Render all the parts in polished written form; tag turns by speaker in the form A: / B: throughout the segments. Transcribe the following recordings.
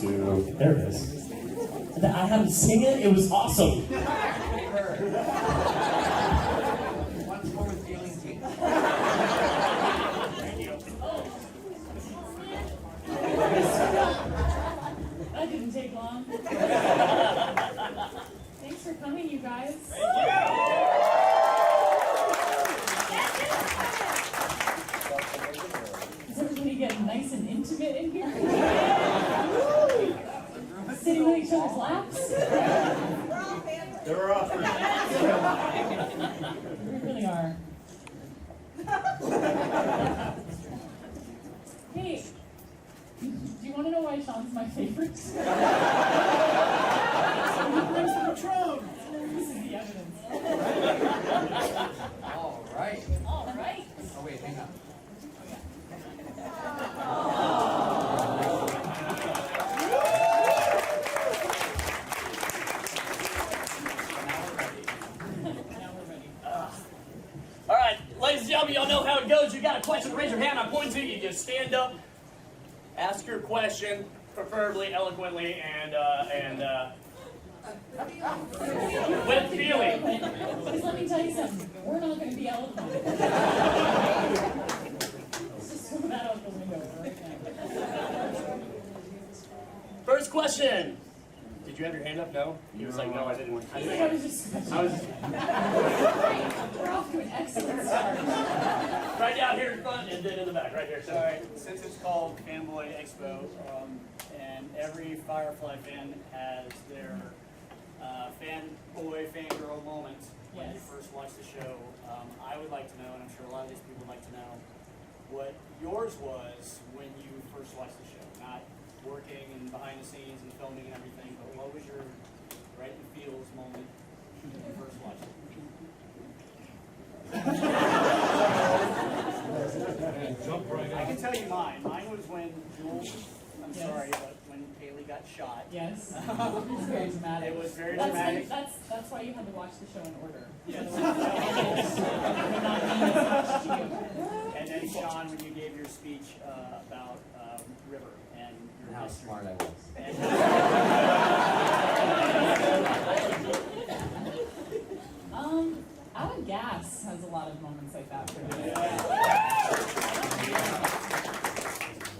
A: to, there it is. I had him sing it, it was awesome.
B: Once more with feeling team.
C: That didn't take long. Thanks for coming, you guys. Is everybody getting nice and intimate in here? Sitting on each other's laps?
A: They were off.
C: We really are. Hey, do you want to know why Sean's my favorite? This is the evidence.
B: All right.
C: All right.
B: Oh wait, hang on.
A: All right, ladies and gentlemen, y'all know how it goes. You got a question, raise your hand. I point to you. You just stand up, ask your question, preferably eloquently and with feeling.
C: Because let me tell you something, we're not going to be eloquent. Let's just throw that out the window right now.
A: First question. Did you have your hand up? No? You was like, no, I didn't.
C: I was just
A: I was
C: We're off to an excellent start.
A: right down here in front and then in the back, right here.
D: All right, since it's called FANBOY EXPO, and every Firefly fan has their fanboy, fangirl moment when you
C: Yes.
D: first watch the show, I would like to know, and I'm sure a lot of these people would like to know, what yours was when you first watched the show. Not working and behind the scenes and filming and everything, but what was your right in feels moment when you first watched it? I can tell you mine. Mine was when Jules, I'm
C: Yes.
D: sorry, but when Kaylee got shot.
C: Yes. It was very dramatic.
D: It was very
C: That's
D: dramatic.
C: Like, that's why you had to watch the show in order.
D: Yes. And then Sean, when you gave your speech about River and your
B: How
D: history.
B: smart I was.
D: And,
C: Out of Gas has a lot of moments like that for me.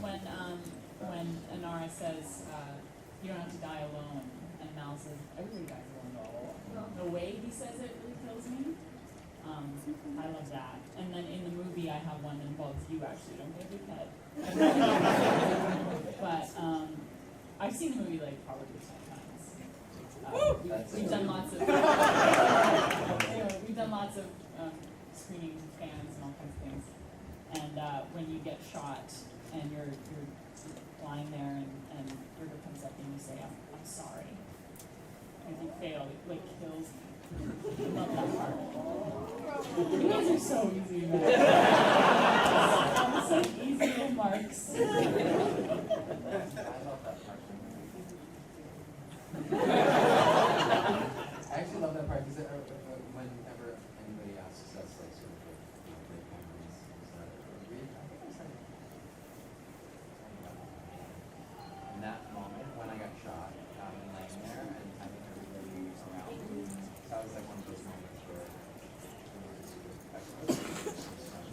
C: When Anara says, you don't have to die alone, and Mal says, everybody dies alone. The way he says it really kills me. I love that. And then in the movie, I have one that involves you actually. Don't get a big head. But I've seen the movie like probably 10 times. We've done lots of we've done lots of screening fans and all kinds of things. And when you get shot and you're lying there and River comes up and you say, I'm sorry. And if you fail, it like kills me. I love that part. You guys are so easy, man. Such easy little marks.
B: I love that part. I actually love that part because whenever anybody asks us like sort of like great memories, in that moment when I got shot and laying there and having everybody around me, that was like one of those moments where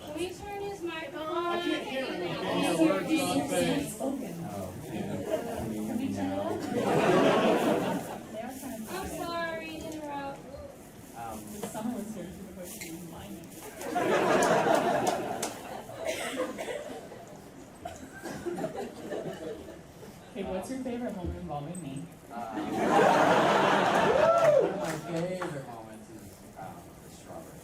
E: Can we turn his mic on?
D: I can't hear him.
E: I'm sorry to interrupt.
C: If summer was here, she would have been mine. Okay, what's your favorite moment involving me?
B: one of my favorite moments is the strawberry.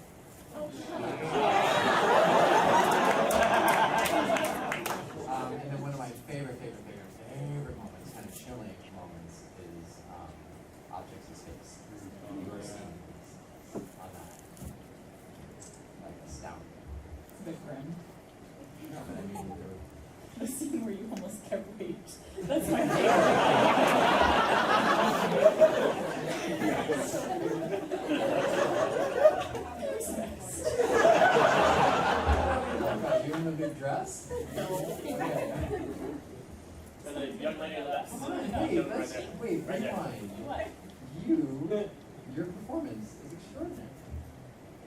B: And then one of my favorite moments, kind of chilling moments, is Objects in Space. Your scenes on that. Like astounding.
C: It's a bit grim.
B: No, but I mean, they're
C: The scene where you almost get raped. That's my favorite. Who's next?
B: you in the big dress?
C: No.
B: Okay.
A: For the young lady on the left.
B: Come on,
A: No,
B: wait,
A: right
B: let's,
A: there.
B: wait,
A: Right there.
B: rewind.
C: What?
B: Your performance is extraordinary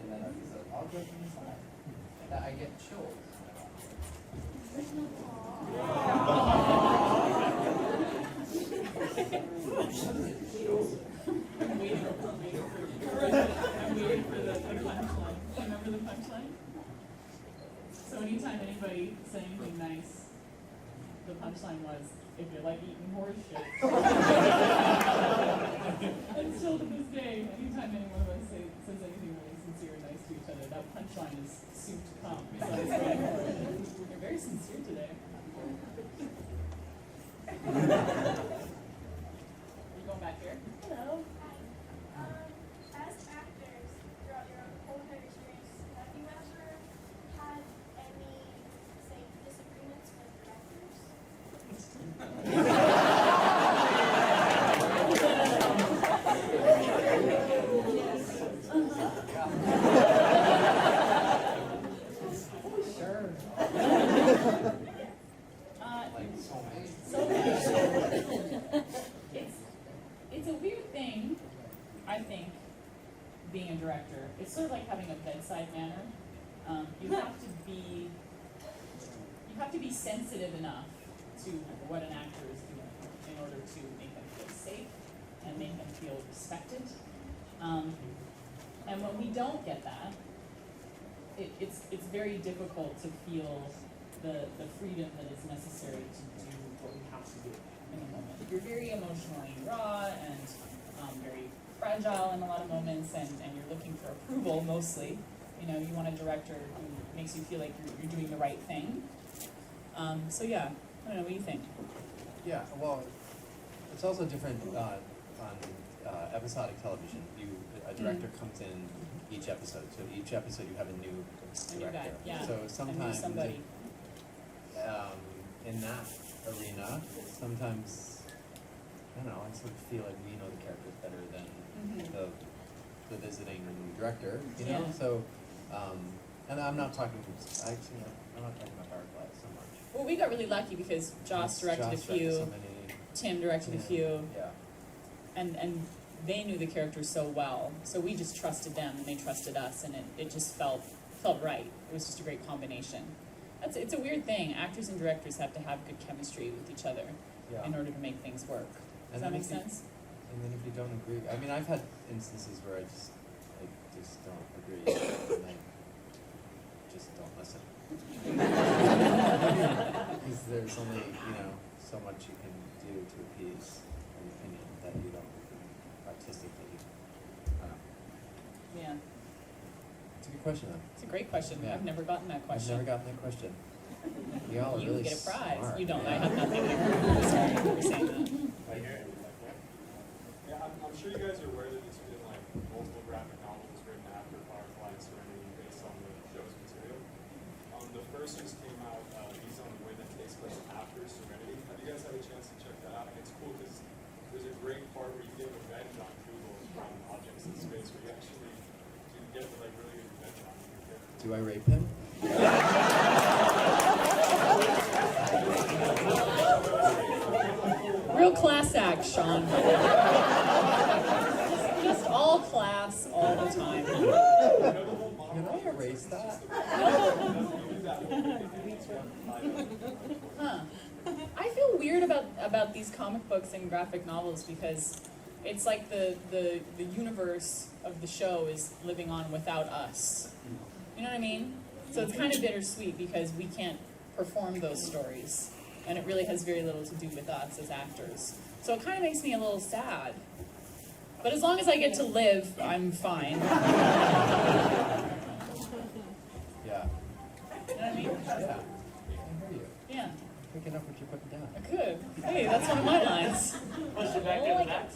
B: in that episode. All joking aside, that I get chills.
C: I'm waiting for the punchline. Remember the punchline? So anytime anybody said anything nice, the punchline was, if you like eating horse shit. And still to this day, anytime any one of us says anything really sincere and nice to each other, that punchline is soon to come. So I was waiting for it. You're very sincere today. Are you going back here? Hello.
E: As actors, throughout your whole entire experience, have you ever had any, say, disagreements with directors?
B: Sure. Like so many.
C: So it's a weird thing, I think, being a director. It's sort of like having a bedside manner. You have to be sensitive enough to what an actor is doing in order to make them feel safe and make them feel respected. And when we don't get that, it's very difficult to feel the freedom that is necessary to do what we have to do in a moment. You're very emotionally raw and very fragile in a lot of moments, and you're looking for approval mostly. You know, you want a director who makes you feel like you're doing the right thing. So yeah, I don't know, what do you think?
F: Yeah, well, it's also different on episodic television. A director comes in each episode, so each episode you have a new director.
C: Yeah.
F: So
C: And you're
F: sometimes
C: somebody.
F: in that arena, sometimes I don't know. I sort of feel like we know the characters better than the visiting director. You know,
C: Yeah.
F: so and I'm not talking. Actually, I'm not talking about Firefly so much.
C: Well, we got really lucky because Joss directed a few,
F: so many.
C: Tim directed a few,
F: Yeah.
C: and they knew the characters so well, so we just trusted them and they trusted us, and it just felt right. It was just a great combination. It's a weird thing. Actors and directors have to have good chemistry with each other
F: Yeah.
C: in order to make things work. Does
F: And
C: that
F: then
C: make
F: if you-
C: sense?
F: And then if you don't agree, I mean, I've had instances where I just don't agree, and I just don't listen. Because there's only, so much you can do to appease an opinion that you don't artistically, I don't know.
C: Yeah,
F: It's a good question though.
C: it's a great question.
F: Yeah.
C: I've never gotten that
F: I've
C: question.
F: never gotten that question. Y'all are
C: You
F: really
C: get a prize.
F: smart.
C: You don't. I have nothing. Sorry for saying that.
F: Right here.
G: Yeah, I'm sure you guys are aware that there's been like multiple graphic novels written after Firefly and Serenity based on the show's material. The first just came out, These on the Way, that takes place after Serenity. Have you guys had a chance to check that out? And it's cool because there's a great part where you get revenge on Google from objects in space, where you actually get to like really get revenge on your character.
F: Do I rape him?
C: Real class act, Sean. Just all class all the time.
F: Can I erase that?
C: Huh. I feel weird about these comic books and graphic novels because it's like the universe of the show is living on without us. You know what I mean? So it's kind of bittersweet because we can't perform those stories. And it really has very little to do with us as actors. So it kind of makes me a little sad. But as long as I get to live, I'm fine.
F: Yeah.
C: You know what I mean?
F: Yeah. I hear you.
C: Yeah,
F: Picking up what you're putting down.
C: I could. Hey, that's one of my lines.
A: Push it back in the back.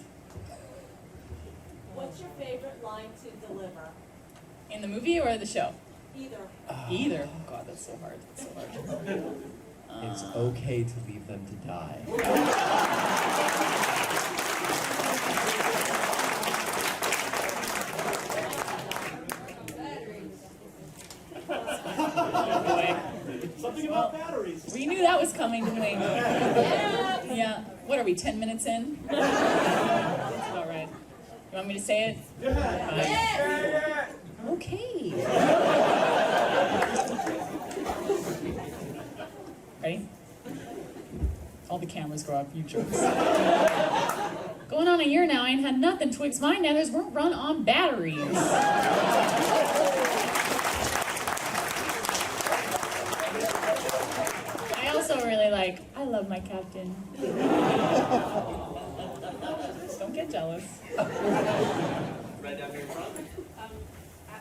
H: What's your favorite line to deliver?
C: In the movie or the show?
H: Either.
C: Either. Oh God, that's so hard. That's so hard.
F: It's okay to leave them to die.
A: Sometimes
D: Something about batteries.
C: We knew that was coming, didn't we? Yeah. What are we, 10 minutes in? That's about right. You want me to say it?
D: Yeah.
C: Okay. Ready? All the cameras go up, you jerks. Going on a year now, I ain't had nothing. Twix my nethers weren't run on batteries. I also really I love my captain. Don't get jealous.
A: Right down here in front.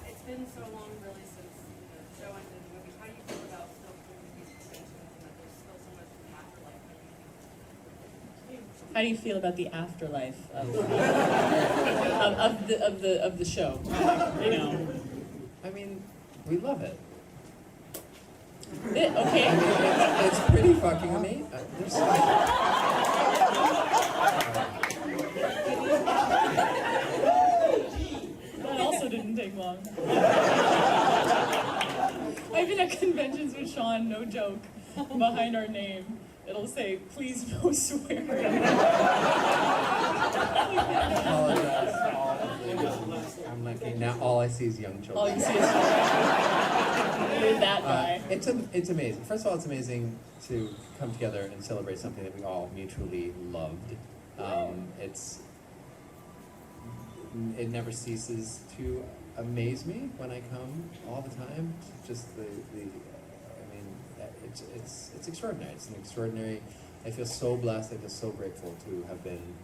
I: It's been so long, really, since the show ended the movie. How do you feel about still doing these extensions and that there's still so much afterlife?
C: How do you feel about the afterlife of the show? You know.
F: I mean, we love it.
C: Okay.
F: I mean, it's pretty fucking amazing.
C: That also didn't take long. I've been at conventions with Sean, no joke. Behind our name, it'll say, "Please no swearing."
F: I'm like, now all I see is young children.
C: All you see is you're that guy.
F: It's amazing. First of all, it's amazing to come together and celebrate something that we all mutually loved. It never ceases to amaze me when I come all the time. Just it's extraordinary. It's an extraordinary. I feel so blessed. I feel so grateful to have been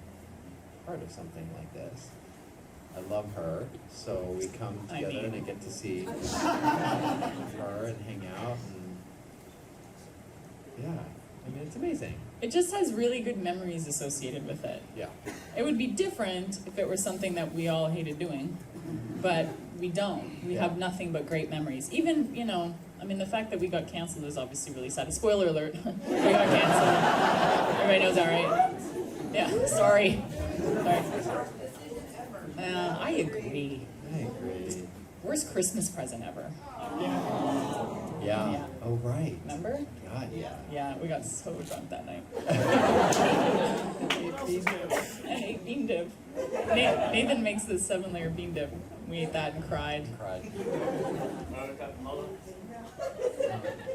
F: part of something like this. I love her, so we come together and I get to see her and hang out, and yeah, I mean, it's amazing.
C: It just has really good memories associated with it.
F: Yeah.
C: It would be different if it were something that we all hated doing, but we don't. We have nothing but great memories. Even, I mean, the fact that we got canceled is obviously really sad. Spoiler alert, we got canceled. Everybody knows that, right? Yeah, sorry. I agree.
F: I agree.
C: Worst Christmas present ever.
F: Yeah. Oh, right.
C: Remember?
F: God, yeah.
C: Yeah, we got so drunk that night. And ate bean dip. Nathan makes this 7-layer bean dip. We ate that and cried.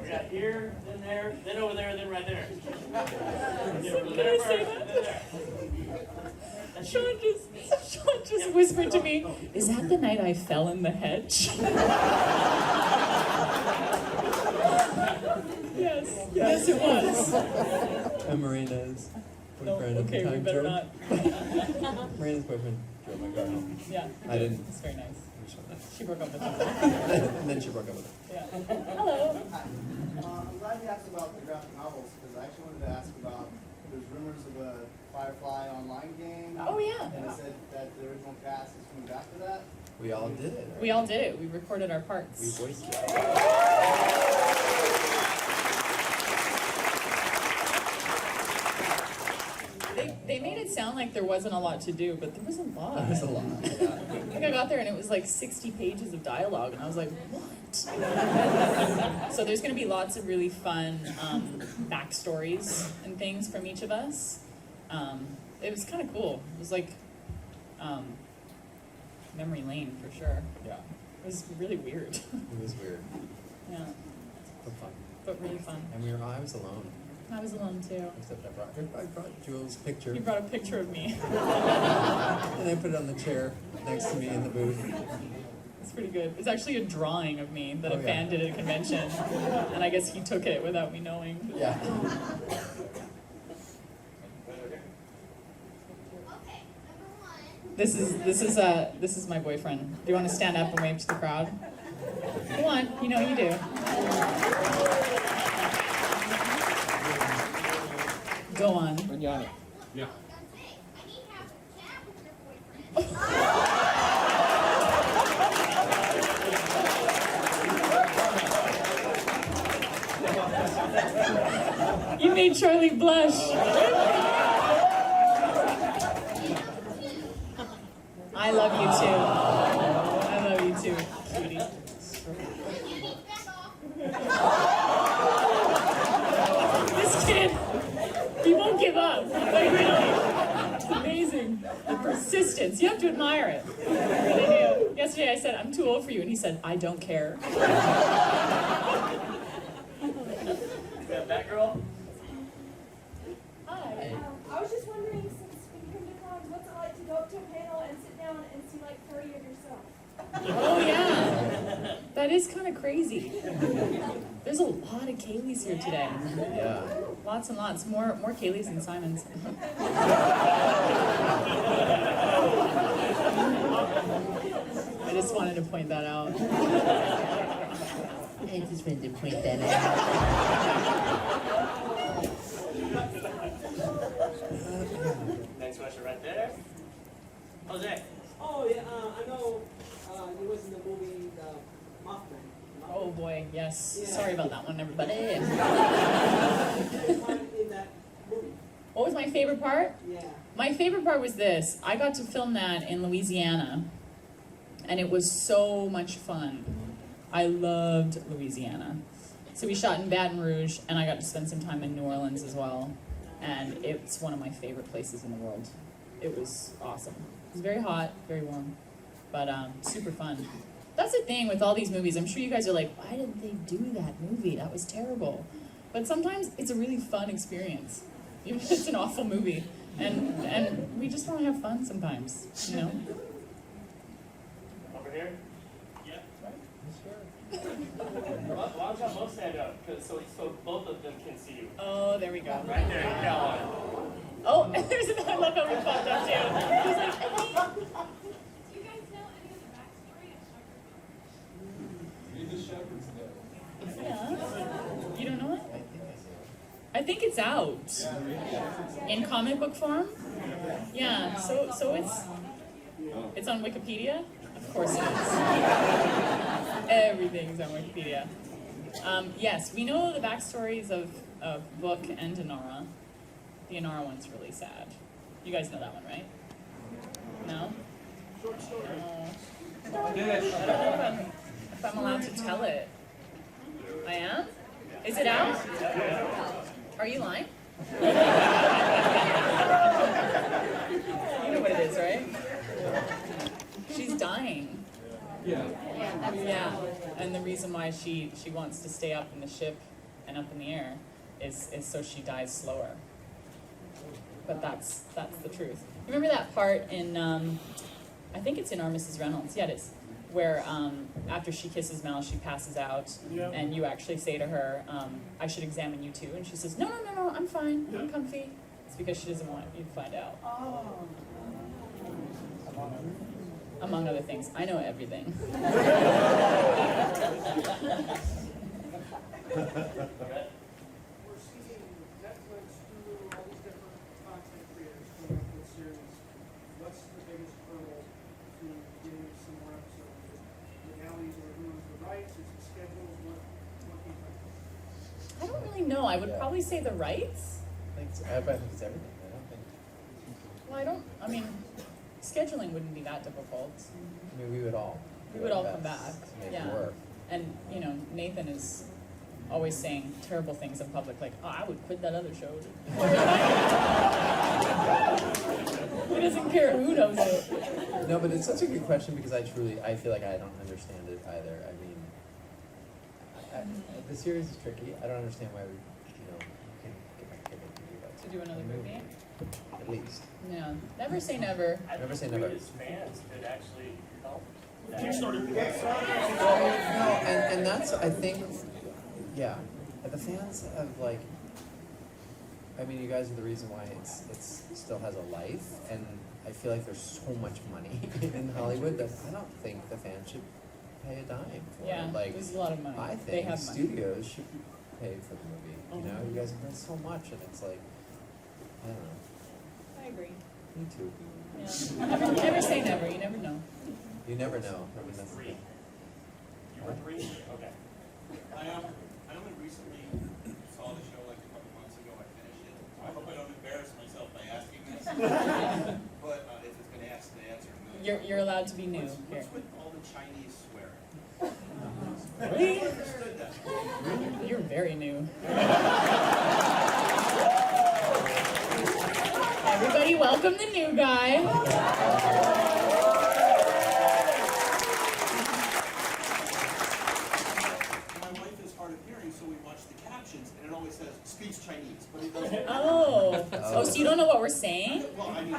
A: We got here, then there, then over there, then right there.
C: Can I say that? Sean just whispered to me, "Is that the night I fell in the hedge?" Yes, it was.
F: And Marina's
C: No,
F: boyfriend at the
C: okay, we
F: time,
C: better
F: Joe.
C: not.
F: Marina's boyfriend drove my car home.
C: Yeah.
F: I didn't.
C: It's very nice.
F: It was so nice.
C: She broke up with him.
F: And then she broke up with him.
C: Yeah. Hello.
J: I'm glad you asked about the graphic novels, because I actually wanted to ask about, there's rumors of a Firefly online game.
C: Oh, yeah.
J: And it said that the original cast is coming back to that.
F: We all did it. Right?
C: We all did it. We recorded our
F: We
C: parts.
F: voiced it.
C: They made it sound like there wasn't a lot to do, but there was a lot.
F: There was a lot. Yeah.
C: I think I got there and it was like 60 pages of dialogue, and I was like, what? So there's going to be lots of really fun backstories and things from each of us. It was kind of cool. It was like memory lane for sure.
F: Yeah.
C: It was really weird.
F: It was weird,
C: Yeah,
F: but fun.
C: but really fun.
F: And I was alone,
C: I was alone too.
F: except I brought Jules' picture.
C: You brought a picture of me.
F: And I put it on the chair next to me in the booth.
C: It's pretty good. It's actually a drawing of me that
F: Oh,
C: a
F: yeah.
C: fan did at a convention, and I guess he took it without me knowing.
F: Yeah.
E: Okay, number one.
C: This is my boyfriend. Do you want to stand up and wave to the crowd? Go on, you know you do. Go on.
E: Yeah.
G: Yeah.
E: I need to have a chat with your boyfriend.
C: You made Charlie blush. I love you too. I love you too, cutie.
E: You need to back off.
C: kid, he won't give up. Like, really. It's amazing. The persistence. You have to admire it. You really do. Yesterday I said, I'm too old for you, and he said, I don't care.
A: Is that Batgirl?
C: Hi.
H: I was just wondering, since when you come to cons, what's it like to go up to a panel and sit down and see like 30 of yourself?
C: Oh yeah. That is kind of crazy. There's a lot of Kayleys here today.
F: Yeah.
C: Lots and lots. More Kayleys than Simons. I just wanted to point that out. I just wanted to point that
A: Next question right there. Jose.
K: Oh, yeah, I know you was in the movie Mothman.
C: Oh boy, yes.
K: Yeah.
C: Sorry about that one, everybody.
K: In that movie.
C: What was my favorite part?
K: Yeah.
C: My favorite part was this. I got to film that in Louisiana, and it was so much fun. I loved Louisiana. So we shot in Baton Rouge, and I got to spend some time in New Orleans as well. And it's one of my favorite places in the world. It was awesome. It was very hot, very warm, but super fun. That's the thing with all these movies. I'm sure you guys are like, why didn't they do that movie? That was terrible. But sometimes it's a really fun experience, even if it's an awful movie. And we just want to have fun sometimes, you know?
A: Over here? Yeah. Why don't y'all both stand up? So both of them can see you.
C: Oh, there we go.
A: Right there, you got one.
C: Oh, and there's another, I love how we popped up too. He's like,
E: Do you guys know any of the backstory of Shepherd's
G: Read the Shepherd's Tale.
C: yeah. You don't know it? I think it's out in comic book form. Yeah, so it's on Wikipedia. Of course it is. Everything's on Wikipedia. Yes, we know the backstories of Book and Inara. The Inara one's really sad. You guys know that one, right? No? Short story. I don't know if I'm allowed to tell it. I am? Is it out? Are you lying? You know what it is, right? She's dying.
G: Yeah.
C: Yeah, and the reason why she wants to stay up in the ship and up in the air is so she dies slower. But that's the truth. Remember that part in I think it's in Our Mrs. Reynolds. Yeah, it is. Where after she kisses Mel, she passes out, and you actually say to her, "I should examine you too," and she says, "No, I'm fine. I'm comfy." It's because she doesn't want you to find out.
K: Oh.
C: Among other things, I know everything.
K: We're seeing Netflix do all these different content creators coming up with series. What's the biggest hurdle to getting some more episodes? Is it legalities or who owns the rights? Is it schedules? What do you think?
C: I don't really know. I would probably say the rights.
F: I think it's everything.
C: Well, I mean, scheduling wouldn't be that difficult.
F: I mean, we would all.
C: We would all come back.
F: to make
C: Yeah.
F: it work.
C: And, you know, Nathan is always saying terrible things in public, like, oh, I would quit that other show. He doesn't care who knows it.
F: No, but it's such a good question because I feel like I don't understand it either. I mean, the series is tricky. I don't understand why we, can get my kid to do that.
C: To do another movie?
F: At least.
C: Yeah. Never say never.
A: I
F: Never say
A: think
F: never.
A: we as fans could actually help.
F: No, and that's, I think, yeah, the fans have like, I mean, you guys are the reason why it's still has a life, and I feel like there's so much money in Hollywood that I don't think the fans should pay a dime for
C: Yeah,
F: it. Like,
C: there's a lot of money.
F: I
C: They
F: think
C: have money.
F: studios should pay for the movie. You know, you guys have done so much, and it's like, I don't know.
C: I agree.
F: Me too.
C: Yeah. Never say never. You never know.
F: You never know. I mean, that's the
A: Three.
F: thing.
A: You were three? Okay.
L: I only recently saw the show like a couple months ago. I finished it. So I hope I don't embarrass myself by asking this. But if it's been asked, the answer is no.
C: You're allowed to be new.
L: What's
C: Here.
L: with all the Chinese swearing?
C: Really?
L: I understood that.
C: You're very new. everybody, welcome the new guy.
L: My wife is hard of hearing, so we watch the captions, and it always says, speaks Chinese, but it doesn't.
C: Oh, so you don't know what we're saying?
L: Well, I mean,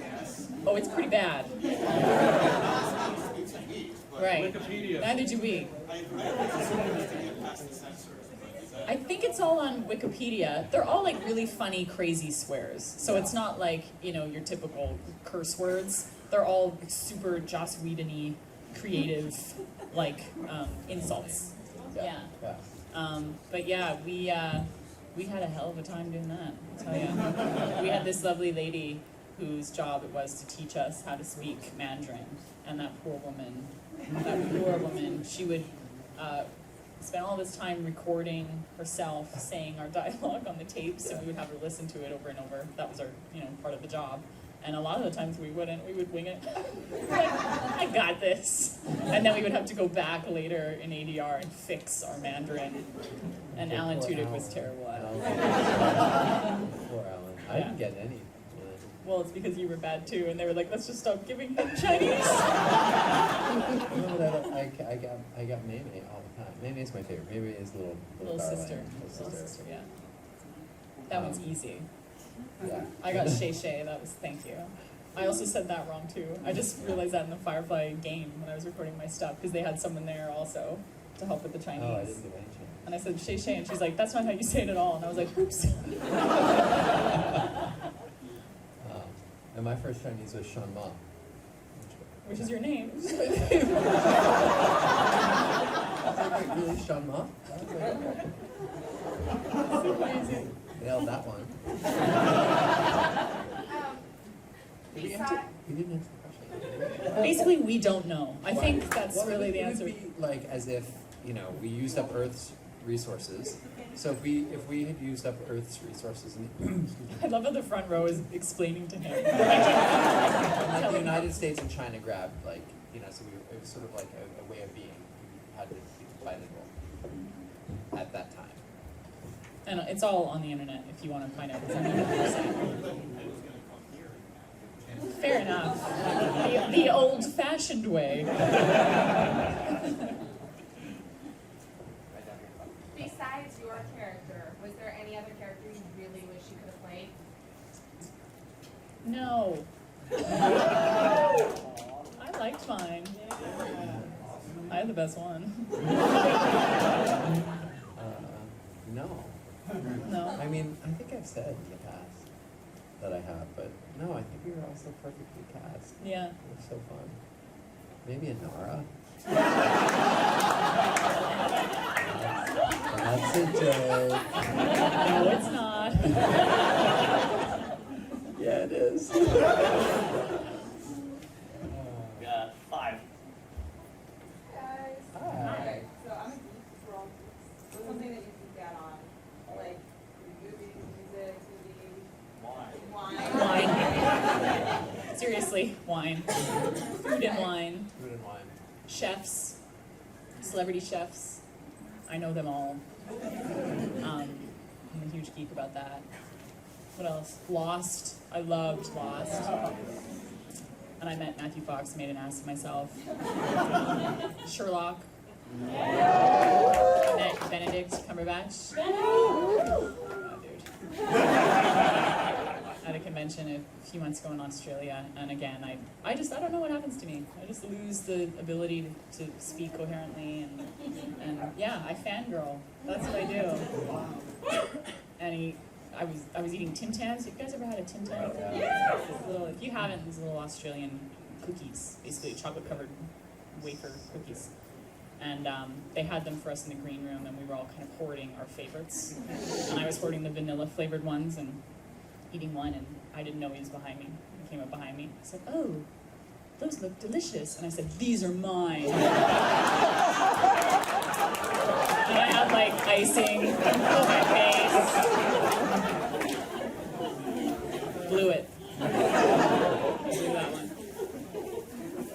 L: yes.
C: Oh, it's pretty bad.
L: Speaks Chinese, but.
C: Right.
G: Wikipedia.
C: Neither do we.
L: I always assume it's to get past the censors, but is that?
C: I think it's all on Wikipedia. They're all like really funny, crazy swears. So it's not like, you know, your typical curse words. They're all super Joss Whedon-y, creative, like, insults. Yeah. But yeah, we had a hell of a time doing that, I'll tell you. We had this lovely lady whose job it was to teach us how to speak Mandarin. And that poor woman, she would spend all this time recording herself saying our dialogue on the tapes, and we would have her listen to it over and over. That was our, you know, part of the job. And a lot of the times we would wing it. Like, I got this. And then we would have to go back later in ADR and fix our Mandarin. And Alan Tudyk was terrible at it.
F: Poor Alan. I didn't get any.
C: Well, it's because you were bad too, and they were like, let's just stop giving him Chinese.
F: No, but I got Mei all the time. Mei is my favorite. Mei is little darling.
C: Little sister, yeah. That one's easy.
F: Yeah.
C: I got Shay Shay, that was thank you. I also said that wrong too. I just realized that in the Firefly game when I was recording my stuff, because they had someone there also to help with the Chinese.
F: Oh, I didn't do any Chinese.
C: And I said Shay Shay, and she's like, that's not how you say it at all. And I was like, oops.
F: And my first Chinese was Sean Ma.
C: Which is your name.
F: Really, Sean Ma? Nailed that one. We didn't answer the question.
C: Basically, we don't know. I think that's really the answer.
F: It would be like as if, you know, we used up Earth's resources. So if we had used up Earth's resources, and
C: I love how the front row is explaining to him.
F: like the United States and China grabbed, like, you know, so it was sort of like a way of being. We had to be bilingual at that time.
C: And it's all on the internet if you want to find out exactly what they're saying. Fair enough. The old-fashioned way.
I: Besides your character, was there any other character you really wish you could have played?
C: No. I liked mine. I had the best one.
F: No.
C: No.
F: I mean, I think I've said in the past that I have, but no, I think we were all so perfectly cast.
C: Yeah.
F: It was so fun. Maybe a Nara. That's a joke.
C: No, it's not.
F: Yeah, it is.
A: Got 5.
I: Guys.
F: Hi.
I: Okay, so I'm a geek for all geeks. What's something that you geek out on? Like movies, music, TV, wine.
C: Seriously, wine. Food and wine.
F: Food and wine.
C: Chefs. Celebrity chefs. I know them all. I'm a huge geek about that. What else? Lost. I loved Lost. And I met Matthew Fox and made an ass of myself. Sherlock. I met Benedict Cumberbatch. Oh, dude. At a convention a few months ago in Australia, and again, I don't know what happens to me. I just lose the ability to speak coherently, and yeah, I fangirl. That's what I do. And I was eating Tim Tams. You guys ever had a Tim Tam?
F: Yeah.
C: If you haven't, these little Australian cookies, basically chocolate covered wafer cookies. And they had them for us in the green room, and we were all kind of hoarding our favorites. And I was hoarding the vanilla flavored ones and eating one, and I didn't know he was behind me. He came up behind me. I said, "Oh, those look delicious." And I said, "These are mine." And I had like icing on my face. Blew it. Blew that one.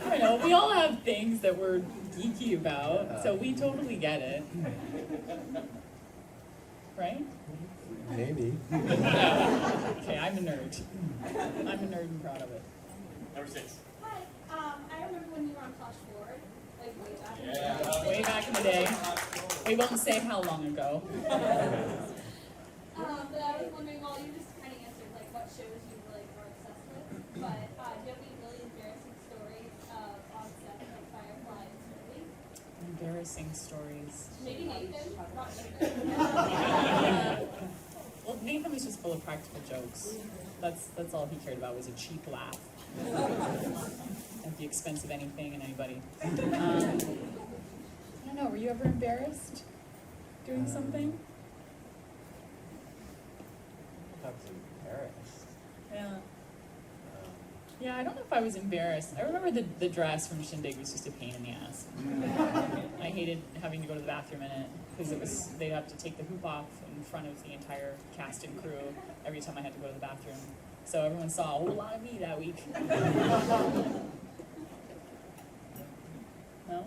C: I don't know. We all have things that we're geeky about, so we totally get it. Right?
F: Maybe.
C: Okay, I'm a nerd. I'm a nerd and proud of it.
A: Number 6.
E: Hi, I remember when you were on Plush Floor, like way back in the day.
L: Yeah.
C: Way back in the day. We won't say how long ago.
E: But I was wondering, well, you just kind of answered like what shows you like were obsessed with. But do you have any really embarrassing stories on set like Firefly and Serenity?
C: Embarrassing stories.
E: Maybe Nathan, not Nathan.
C: Well, Nathan was just full of practical jokes. That's all he cared about was a cheap laugh. At the expense of anything and anybody. I don't know, were you ever embarrassed doing something?
F: I was embarrassed.
C: Yeah. Yeah, I don't know if I was embarrassed. I remember the dress from Shindig was just a pain in the ass. I hated having to go to the bathroom in it because they'd have to take the hoop off in front of the entire cast and crew every time I had to go to the bathroom. So everyone saw a whole lot of me that week. No?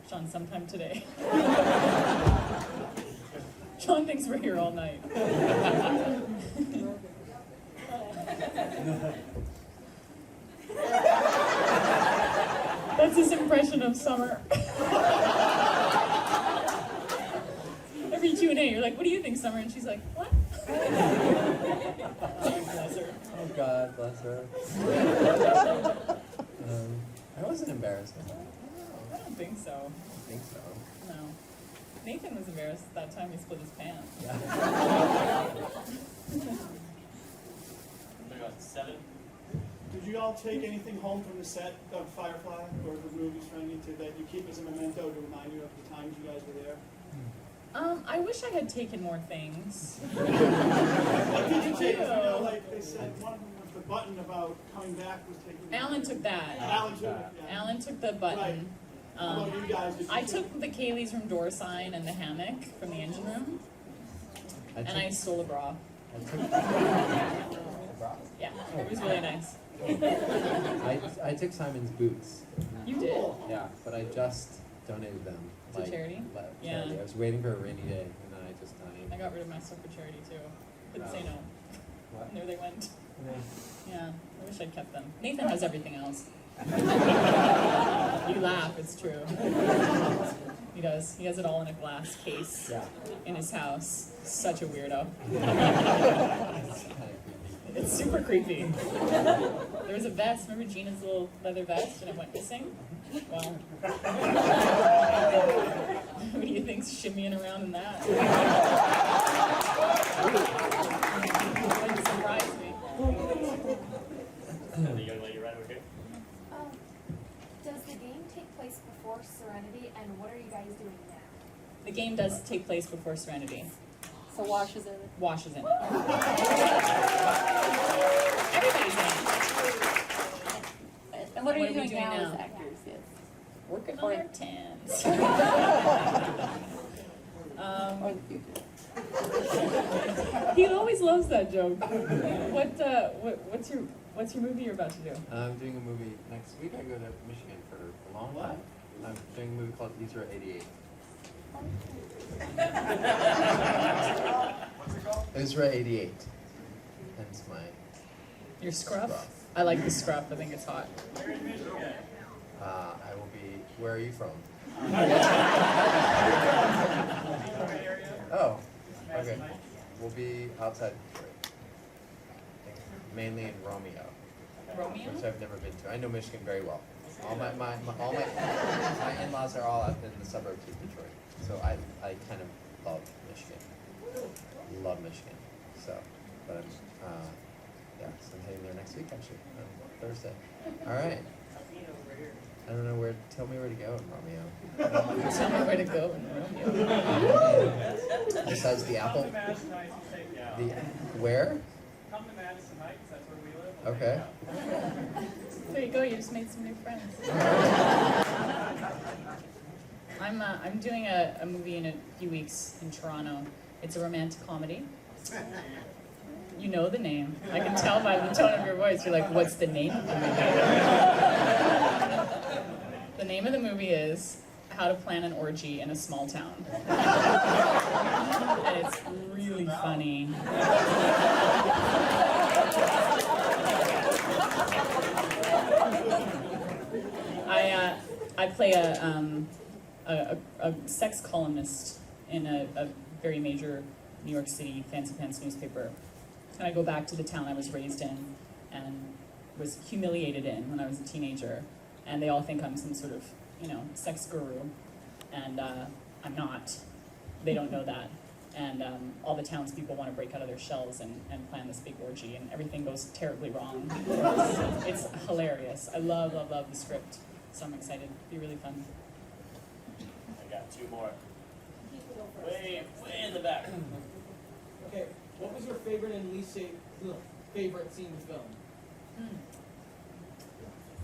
C: Sean, sometime today. Sean thinks we're here all night. That's his impression of Summer. Every Q&A, you're like, what do you think, Summer? And she's like, what? Bless her.
F: Oh God, bless her. I wasn't embarrassed.
C: I don't think so.
F: I don't think so.
C: No. Nathan was embarrassed that time he split his pants.
F: Yeah.
A: We got 7.
K: Did you all take anything home from the set of Firefly or the movies trying to that you keep as a memento to remind you of the times you guys were there?
C: I wish I had taken more things.
K: What did you take? You know, like they said, one was the button about coming back was taken.
C: Alan took that.
K: Alan took it. Yeah.
C: Alan took the button.
K: How about you guys? Did you
C: I
K: take-
C: took the Kaylee's room door sign and the hammock from the engine room, and I stole a bra. Yeah, it was really nice.
F: I took Simon's boots.
C: You did?
F: Yeah, but I just donated them.
C: To charity? Yeah.
F: Charity. I was waiting for a rainy day, and then I just donated.
C: I got rid of my stuff for charity too. Didn't say no.
F: What?
C: And there they went.
F: Yeah.
C: Yeah, I wish I'd kept them. Nathan has everything else. You laugh, it's true. He does. He has it all in a glass case
F: Yeah.
C: in his house. Such a weirdo.
F: It's kind of creepy.
C: It's super creepy. There was a vest. Remember Gina's little leather vest, and it went missing? Well, who do you think's shimmying around in that? Wouldn't surprise me.
A: And the young lady right over here.
H: Does the game take place before Serenity, and what are you guys doing now?
C: The game does take place before Serenity.
I: So washes in it.
C: Washes in it. Everybody's in it.
I: And what are
C: What
I: you
C: are we
I: doing
C: doing
I: now
C: now?
I: as actors? Yes.
C: Working on our tans.
I: Or the future.
C: He always loves that joke. What's your movie you're about to do?
F: I'm doing a movie next week. I go to Michigan for a long time. I'm doing a movie called Easter 88.
L: What's it called?
F: Ezra 88. Hence my
C: Your scruff? I like the scruff. I think it's hot.
F: I will be. Where are you from? Oh, okay. We'll be outside Detroit. Mainly in Romeo,
C: Romeo?
F: which I've never been to. I know Michigan very well. All my in-laws are all up in the suburbs of Detroit, so I kind of love Michigan. Love Michigan. So, but I'm so I'm heading there next week actually, on Thursday. All right. I don't know where. Tell me where to go in Romeo.
C: Tell me where to go in Romeo.
F: Besides the apple.
K: Madison Heights, you take, yeah.
F: The where?
K: Come to Madison Heights, that's where we live.
F: Okay.
C: There you go. You just made some new friends. I'm doing a movie in a few weeks in Toronto. It's a romantic comedy. You know the name. I can tell by the tone of your voice. You're like, what's the name of the movie? The name of the movie is How to Plan an Orgy in a Small Town. And it's really funny. I play a sex columnist in a very major New York City fancy pants newspaper. And I go back to the town I was raised in and was humiliated in when I was a teenager. And they all think I'm some sort of, sex guru. And I'm not. They don't know that. And all the townspeople want to break out of their shells and plan this big orgy, and everything goes terribly wrong. It's hilarious. I love the script, so I'm excited. It'll be really fun.
A: I got two more. Way in the back.
K: Okay, what was your favorite and least favorite scene to film?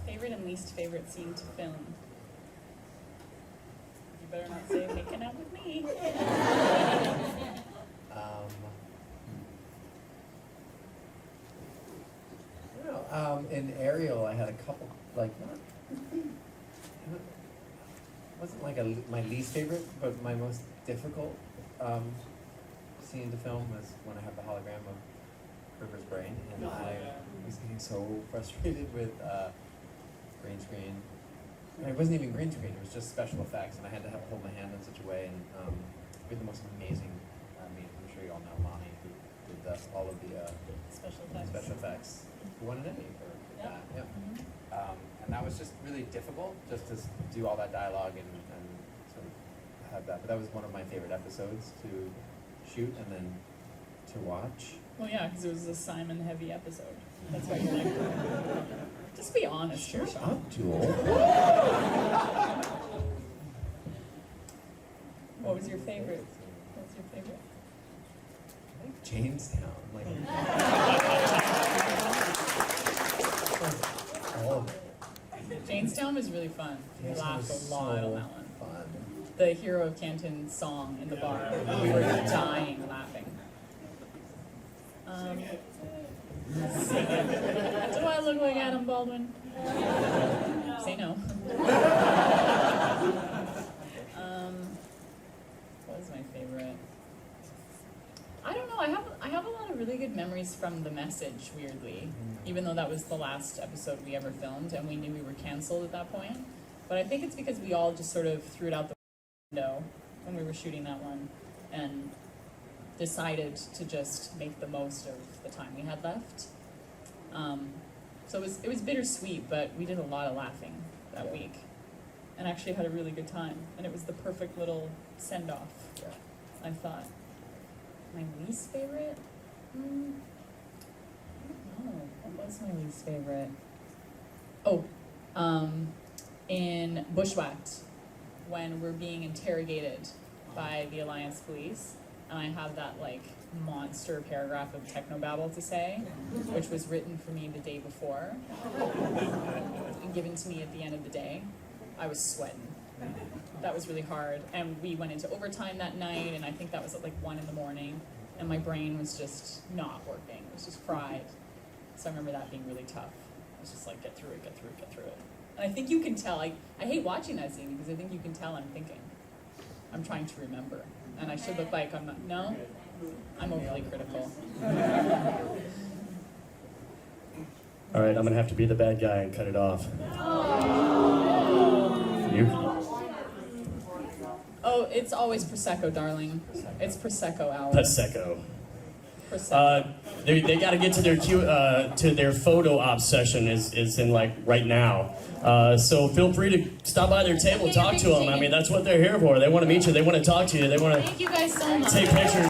C: Favorite and least favorite scene to film? You better not say making out with me.
F: In Ariel, I had a couple, like, wasn't like my least favorite, but my most difficult scene to film was when I have the hologram of River's brain, and I was getting so frustrated with green screen. It wasn't even green screen; it was just special effects, and I had to hold my hand in such a way. And we had the most amazing. I'm sure you all know Lonnie, who did all of the
C: Special effects.
F: Who won an Emmy for that? Yep.
C: Mhm.
F: And that was just really difficult, just to do all that dialogue and sort of have that. But that was one of my favorite episodes to shoot and then to watch.
C: Well, yeah, because it was a Simon heavy episode. That's why you liked it. Just be honest.
F: Shut up, Jewel.
C: What was your favorite? What's your favorite?
F: I think Jamestown. Like, all of it.
C: Jamestown was really fun. We
F: Jamestown
C: laughed
F: was
C: a lot
F: so
C: on that one.
F: fun.
C: The Hero of Canton song in the bar. We were dying laughing. Sing it. Do I look like Adam Baldwin? Say no. What was my favorite? I don't know. I have a lot of really good memories from The Message, weirdly. Even though that was the last episode we ever filmed, and we knew we were canceled at that point. But I think it's because we all just sort of threw it out the window when we were shooting that one, and decided to just make the most of the time we had left. So it was bittersweet, but we did a lot of laughing that week, and actually had a really good time. And it was the perfect little send-off, I thought. My least favorite? I don't know. What was my least favorite? Oh, in Bushwhacked, when we're being interrogated by the Alliance Police, and I have that monster paragraph of technobabble to say, which was written for me the day before and given to me at the end of the day. I was sweating. That was really hard. And we went into overtime that night, and I think that was at 1 a.m, and my brain was just not working. It was just fried. So I remember that being really tough. I was just like, get through it. And I think you can tell. I hate watching that scene because I think you can tell I'm thinking. I'm trying to remember. And I should look like I'm not. No? I'm overly critical.
M: All right, I'm gonna have to be the bad guy and cut it off. You?
C: Oh, it's always Prosecco, darling. It's Prosecco hour.
M: Prosecco.
C: Prosecco.
M: They got to get to their photo op session is in right now. So feel free to stop by their table, talk to them. I mean, that's what they're here for. They want to meet you. They want to talk to you. They want to
C: Thank you guys so much.
M: take pictures.